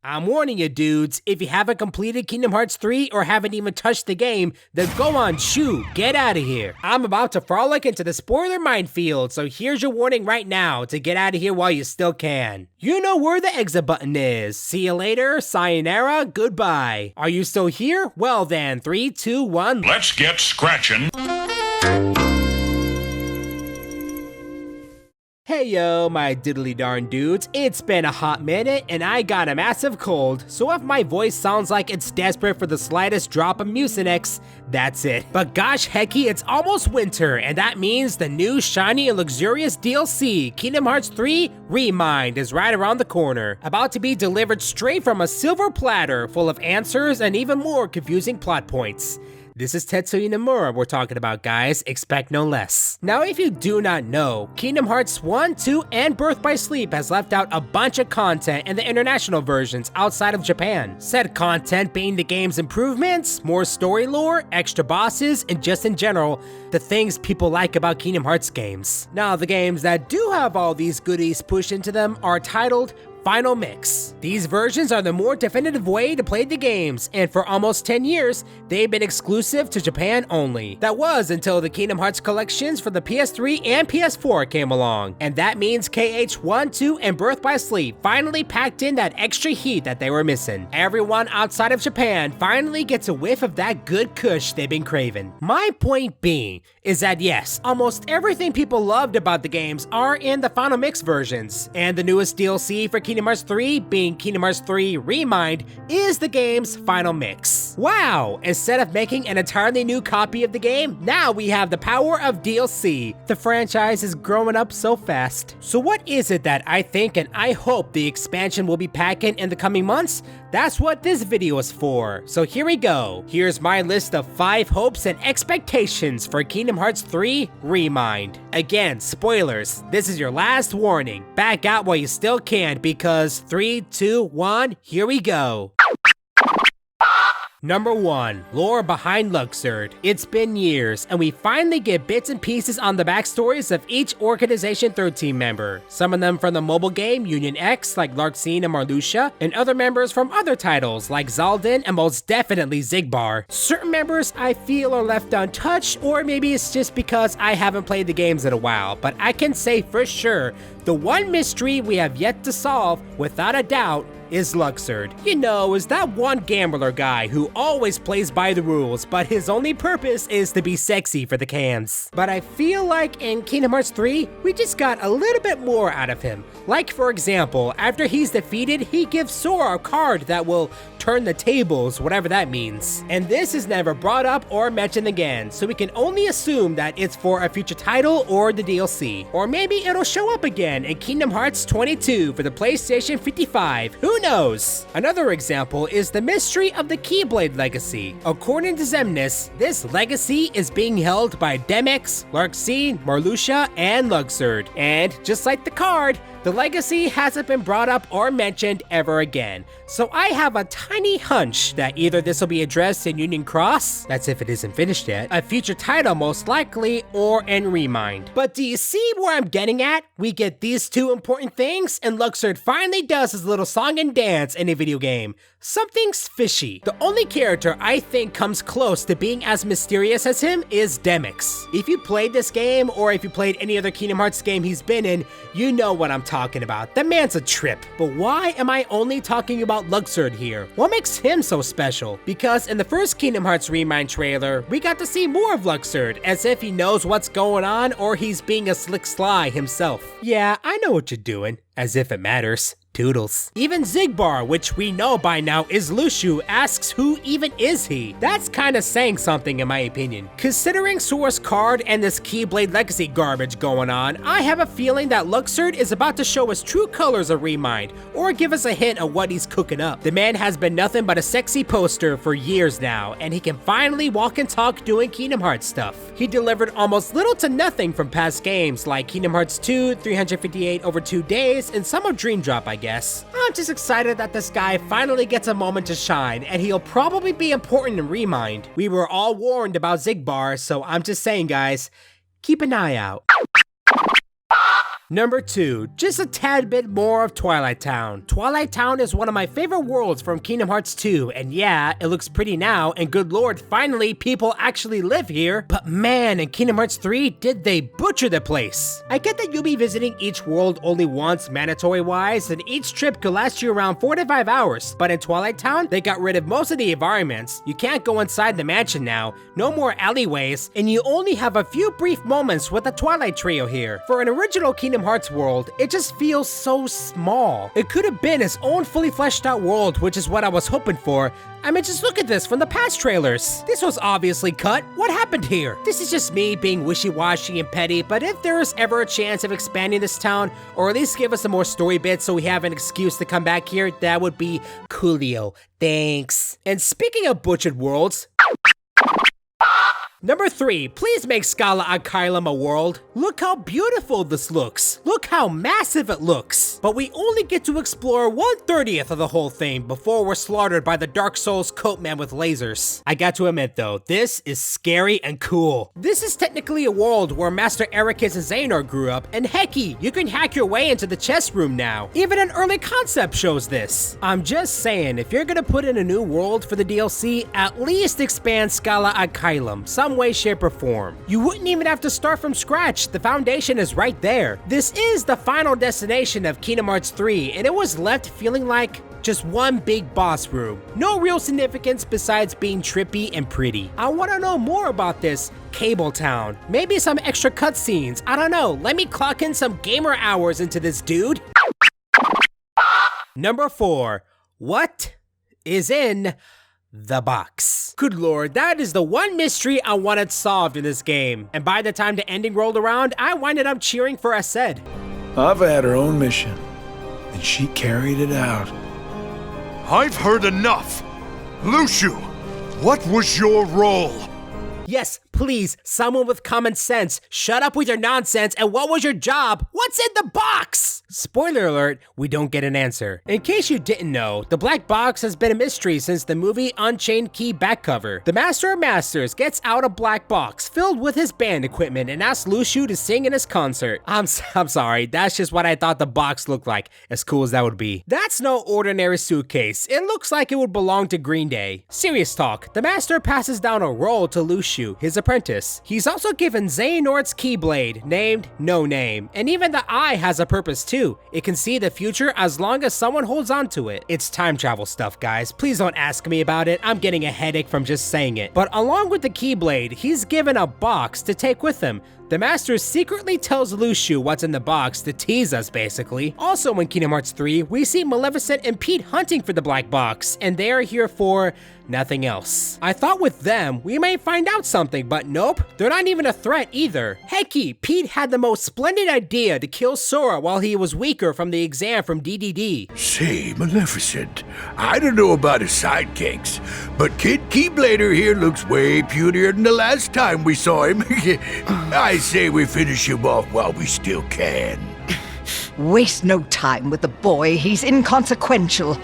I'm warning you dudes, if you haven't completed Kingdom Hearts 3 or haven't even touched the game, then go on, shoo, get out of here. I'm about to frolic into the spoiler minefield, so here's your warning right now to get out of here while you still can. You know where the exit button is. See you later, sayonara, goodbye. Are you still here? Well then, 3, 2, 1. Let's get scratching. Hey yo, my diddly darn dudes, it's been a hot minute and I got a massive cold, so if my voice sounds like it's desperate for the slightest drop of Mucinex, that's it. But gosh hecky, it's almost winter, and that means the new shiny and luxurious DLC, Kingdom Hearts 3 Remind, is right around the corner, about to be delivered straight from a silver platter full of answers and even more confusing plot points. This is Tetsuya Nomura we're talking about, guys. Expect no less. Now, if you do not know, Kingdom Hearts 1, 2, and Birth by Sleep has left out a bunch of content in the international versions outside of Japan. Said content being the game's improvements, more story lore, extra bosses, and just in general, the things people like about Kingdom Hearts games. Now, the games that do have all these goodies pushed into them are titled Final Mix. These versions are the more definitive way to play the games, and for almost 10 years, they've been exclusive to Japan only. That was until the Kingdom Hearts collections for the PS3 and PS4 came along, and that means KH1, 2, and Birth by Sleep finally packed in that extra heat that they were missing. Everyone outside of Japan finally gets a whiff of that good kush they've been craving. My point being is that yes, almost everything people loved about the games are in the Final Mix versions, and the newest DLC for Kingdom Hearts 3, being Kingdom Hearts 3 Remind, is the game's final mix. Wow! Instead of making an entirely new copy of the game, now we have the power of DLC. The franchise is growing up so fast. So what is it that I think and I hope the expansion will be packing in the coming months? That's what this video is for. So here we go. Here's my list of 5 hopes and expectations for Kingdom Hearts 3 Remind. Again, spoilers. This is your last warning. Back out while you still can, because 3, 2, 1, here we go. Number 1. Lore behind Luxord. It's been years, and we finally get bits and pieces on the backstories of each Organization 13 member. Some of them from the mobile game Union X, like Larxene and Marluxia, and other members from other titles, like Xaldin and most definitely Xigbar. Certain members I feel are left untouched, or maybe it's just because I haven't played the games in a while, but I can say for sure, the one mystery we have yet to solve, without a doubt, is Luxord. You know, is that one gambler guy who always plays by the rules, but his only purpose is to be sexy for the cams. But I feel like in Kingdom Hearts 3, we just got a little bit more out of him. Like for example, after he's defeated, he gives Sora a card that will turn the tables, whatever that means. And this is never brought up or mentioned again, so we can only assume that it's for a future title or the DLC. Or maybe it'll show up again in Kingdom Hearts 22 for the PlayStation 55. Who knows? Another example is the mystery of the Keyblade legacy. According to Xemnas, this legacy is being held by Demyx, Larxene, Marluxia, and Luxord. And just like the card, the legacy hasn't been brought up or mentioned ever again. So I have a tiny hunch that either this will be addressed in Union Cross, that's if it isn't finished yet, a future title most likely, or in Remind. But do you see where I'm getting at? We get these 2 important things, and Luxord finally does his little song and dance in a video game. Something's fishy. The only character I think comes close to being as mysterious as him is Demyx. If you played this game, or if you played any other Kingdom Hearts game he's been in, you know what I'm talking about. The man's a trip. But why am I only talking about Luxord here? What makes him so special? Because in the first Kingdom Hearts Remind trailer, we got to see more of Luxord, as if he knows what's going on or he's being a slick sly himself. Yeah, I know what you're doing. As if it matters. Toodles. Even Xigbar, which we know by now is Luxu, asks who even is he? That's kinda saying something in my opinion. Considering Sora's card and this Keyblade legacy garbage going on, I have a feeling that Luxord is about to show us true colors of Remind, or give us a hint of what he's cooking up. The man has been nothing but a sexy poster for years now, and he can finally walk and talk doing Kingdom Hearts stuff. He delivered almost little to nothing from past games like Kingdom Hearts 2, 358 over 2 days, and some of Dream Drop, I guess. I'm just excited that this guy finally gets a moment to shine, and he'll probably be important in Remind. We were all warned about Xigbar, so I'm just saying guys, keep an eye out. Number 2, just a tad bit more of Twilight Town. Twilight Town is one of my favorite worlds from Kingdom Hearts 2, and yeah, it looks pretty now, and good lord, finally people actually live here, but man, in Kingdom Hearts 3, did they butcher the place. I get that you'll be visiting each world only once mandatory-wise, and each trip could last you around 4 to 5 hours, but in Twilight Town, they got rid of most of the environments. You can't go inside the mansion now, no more alleyways, and you only have a few brief moments with the Twilight Trio here. For an original Kingdom Hearts world, it just feels so small. It could have been its own fully fleshed out world, which is what I was hoping for. I mean, just look at this from the past trailers. This was obviously cut. What happened here? This is just me being wishy-washy and petty, but if there's ever a chance of expanding this town, or at least give us some more story bits so we have an excuse to come back here, that would be coolio. Thanks. And speaking of butchered worlds, Number 3, please make Scala on Caelum a world. Look how beautiful this looks. Look how massive it looks. But we only get to explore 1/30th of the whole thing before we're slaughtered by the Dark Souls coat man with lasers. I got to admit though, this is scary and cool. This is technically a world where Master Ericus and Xehanort grew up, and hecky, you can hack your way into the chess room now. Even an early concept shows this. I'm just saying, if you're gonna put in a new world for the DLC, at least expand Scala on Caelum, some way, shape, or form. You wouldn't even have to start from scratch, the foundation is right there. This is the final destination of Kingdom Hearts 3, and it was left feeling like just one big boss room. No real significance besides being trippy and pretty. I want to know more about this Cable Town. Maybe some extra cutscenes, I don't know. Let me clock in some gamer hours into this dude. Number 4, what is in the box? Good lord, that is the one mystery I wanted solved in this game. And by the time the ending rolled around, I winded up cheering for Aced. Ava had her own mission, and she carried it out. I've heard enough! Luxu, what was your role? Yes, please, someone with common sense. Shut up with your nonsense, and what was your job? What's in the box? Spoiler alert, we don't get an answer. In case you didn't know, the black box has been a mystery since the movie Unchained Key back cover. The Master of Masters gets out a black box filled with his band equipment and asks Luxu to sing in his concert. I'm sorry, that's just what I thought the box looked like, as cool as that would be. That's no ordinary suitcase. It looks like it would belong to Green Day. Serious talk, the Master passes down a roll to Luxu, his apprentice. He's also given Xehanort's Keyblade, named No Name, and even the eye has a purpose too. It can see the future as long as someone holds on to it. It's time travel stuff, guys. Please don't ask me about it. I'm getting a headache from just saying it. But along with the Keyblade, he's given a box to take with him. The Master secretly tells Luxu what's in the box to tease us, basically. Also in Kingdom Hearts 3, we see Maleficent and Pete hunting for the black box, and they are here for nothing else. I thought with them, we may find out something, but nope, they're not even a threat either. Hecky, Pete had the most splendid idea to kill Sora while he was weaker from the exam from DDD. Say, Maleficent, I don't know about his sidekicks, but Kid Keyblader here looks way putier than the last time we saw him. I say we finish him off while we still can. Waste no time with the boy, he's inconsequential.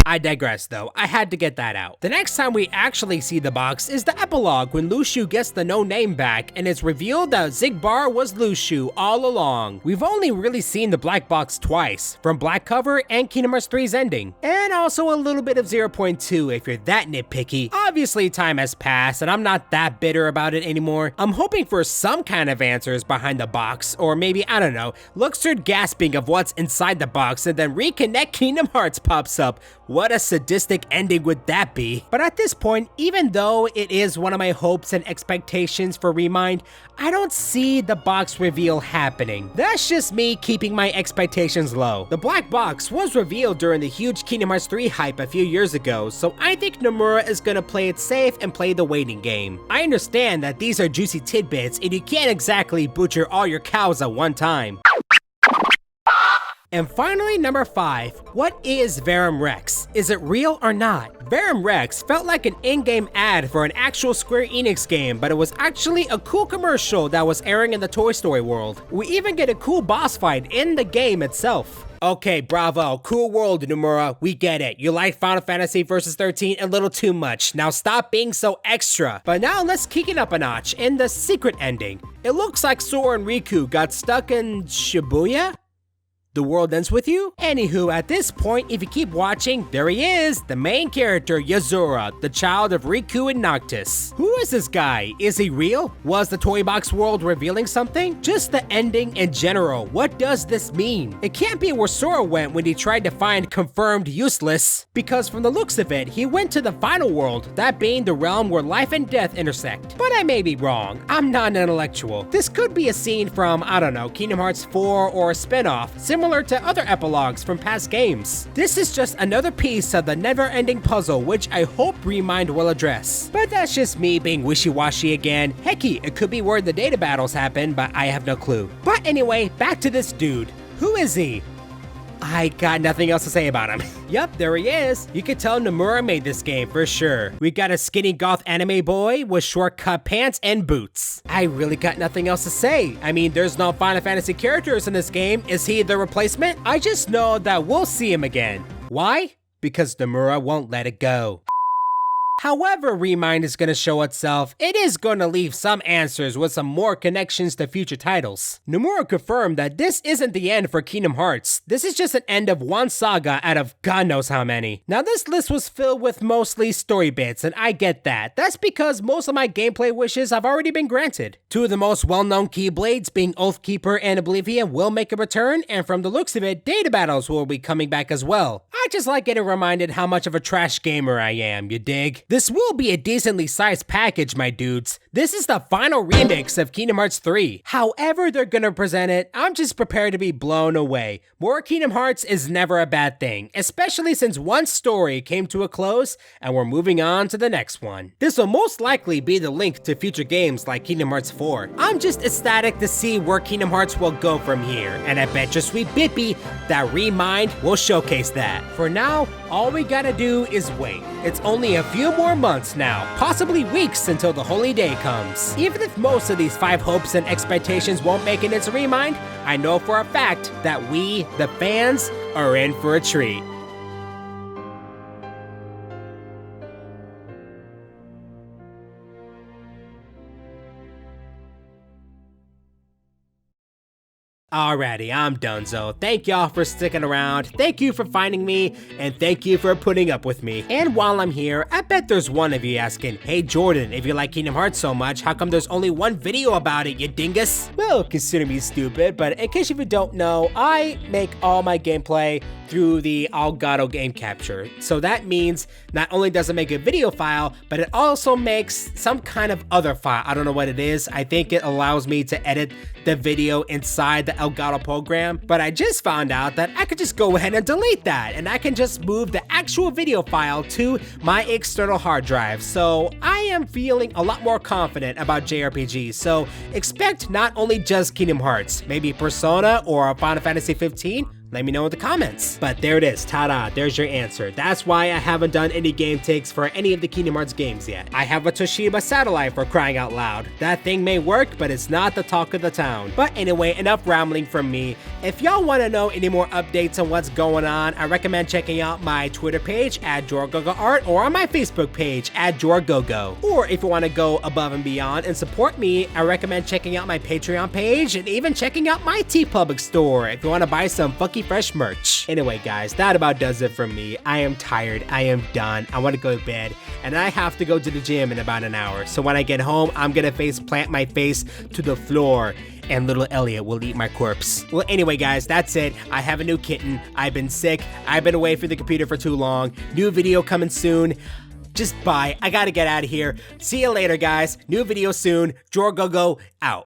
I digress though, I had to get that out. The next time we actually see the box is the epilogue when Luxu gets the No Name back and it's revealed that Xigbar was Luxu all along. We've only really seen the black box twice, from Black Cover and Kingdom Hearts 3's ending. And also a little bit of 0.2 if you're that nitpicky. Obviously time has passed and I'm not that bitter about it anymore. I'm hoping for some kind of answers behind the box, or maybe, I don't know, Luxord gasping of what's inside the box and then Reconnect Kingdom Hearts pops up. What a sadistic ending would that be? But at this point, even though it is one of my hopes and expectations for Remind, I don't see the box reveal happening. That's just me keeping my expectations low. The black box was revealed during the huge Kingdom Hearts 3 hype a few years ago, so I think Nomura is gonna play it safe and play the waiting game. I understand that these are juicy tidbits and you can't exactly butcher all your cows at one time. And finally, number 5, what is Verum Rex? Is it real or not? Verum Rex felt like an in-game ad for an actual Square Enix game, but it was actually a cool commercial that was airing in the Toy Story world. We even get a cool boss fight in the game itself. Okay, bravo. Cool world, Nomura. We get it. You like Final Fantasy Versus 13 a little too much. Now stop being so extra. But now let's kick it up a notch in the secret ending. It looks like Sora and Riku got stuck in Shibuya? The world ends with you? Anywho, at this point, if you keep watching, there he is, the main character, Yuzura, the child of Riku and Noctis. Who is this guy? Is he real? Was the Toy Box world revealing something? Just the ending in general, what does this mean? It can't be where Sora went when he tried to find confirmed useless, because from the looks of it, he went to the final world, that being the realm where life and death intersect. But I may be wrong, I'm not an intellectual. This could be a scene from, I don't know, Kingdom Hearts 4 or a spin-off, similar to other epilogues from past games. This is just another piece of the never-ending puzzle which I hope Remind will address. But that's just me being wishy-washy again. Hecky, it could be where the data battles happen, but I have no clue. But anyway, back to this dude. Who is he? I got nothing else to say about him. Yup, there he is. You can tell Nomura made this game for sure. We got a skinny goth anime boy with short cut pants and boots. I really got nothing else to say. I mean, there's no Final Fantasy characters in this game. Is he the replacement? I just know that we'll see him again. Why? Because Nomura won't let it go. However Remind is going to show itself, it is going to leave some answers with some more connections to future titles. Nomura confirmed that this isn't the end for Kingdom Hearts. This is just an end of one saga out of God knows how many. Now this list was filled with mostly story bits, and I get that. That's because most of my gameplay wishes have already been granted. Two of the most well-known Keyblades, being Oathkeeper and Oblivion, will make a return, and from the looks of it, data battles will be coming back as well. I just like getting reminded how much of a trash gamer I am, you dig? This will be a decently sized package, my dudes. This is the final remix of Kingdom Hearts 3. However they're gonna present it, I'm just prepared to be blown away. More Kingdom Hearts is never a bad thing, especially since one story came to a close and we're moving on to the next one. This will most likely be the link to future games like Kingdom Hearts 4. I'm just ecstatic to see where Kingdom Hearts will go from here, and I bet your sweet Bippy that Remind will showcase that. For now, all we gotta do is wait. It's only a few more months now, possibly weeks until the holy day comes. Even if most of these 5 hopes and expectations won't make it into Remind, I know for a fact that we, the fans, are in for a treat. Alrighty, I'm donezo. Thank y'all for sticking around, thank you for finding me, and thank you for putting up with me. And while I'm here, I bet there's one of you asking, hey Jordan, if you like Kingdom Hearts so much, how come there's only one video about it, you dingus? Well, consider me stupid, but in case if you don't know, I make all my gameplay through the Elgato game capture. So that means not only does it make a video file, but it also makes some kind of other file. I don't know what it is. I think it allows me to edit the video inside the Elgato program, but I just found out that I could just go ahead and delete that, and I can just move the actual video file to my external hard drive. So I am feeling a lot more confident about JRPGs. So expect not only just Kingdom Hearts, maybe Persona or Final Fantasy 15. Let me know in the comments. But there it is, ta-da, there's your answer. That's why I haven't done any game takes for any of the Kingdom Hearts games yet. I have a Toshiba satellite for crying out loud. That thing may work, but it's not the talk of the town. But anyway, enough rambling from me. If y'all want to know any more updates on what's going on, I recommend checking out my Twitter page at JorGoGo Art or on my Facebook page at JorGoGo. Or if you want to go above and beyond and support me, I recommend checking out my Patreon page and even checking out my TeePublic store if you want to buy some funky fresh merch. Anyway guys, that about does it for me. I am tired, I am done, I want to go to bed, and I have to go to the gym in about an hour. So when I get home, I'm gonna plant my face to the floor and little Elliot will eat my corpse. Well anyway guys, that's it. I have a new kitten, I've been sick, I've been away from the computer for too long. New video coming soon. Just bye, I gotta get out of here. See you later guys, new video soon. JorGoGo out.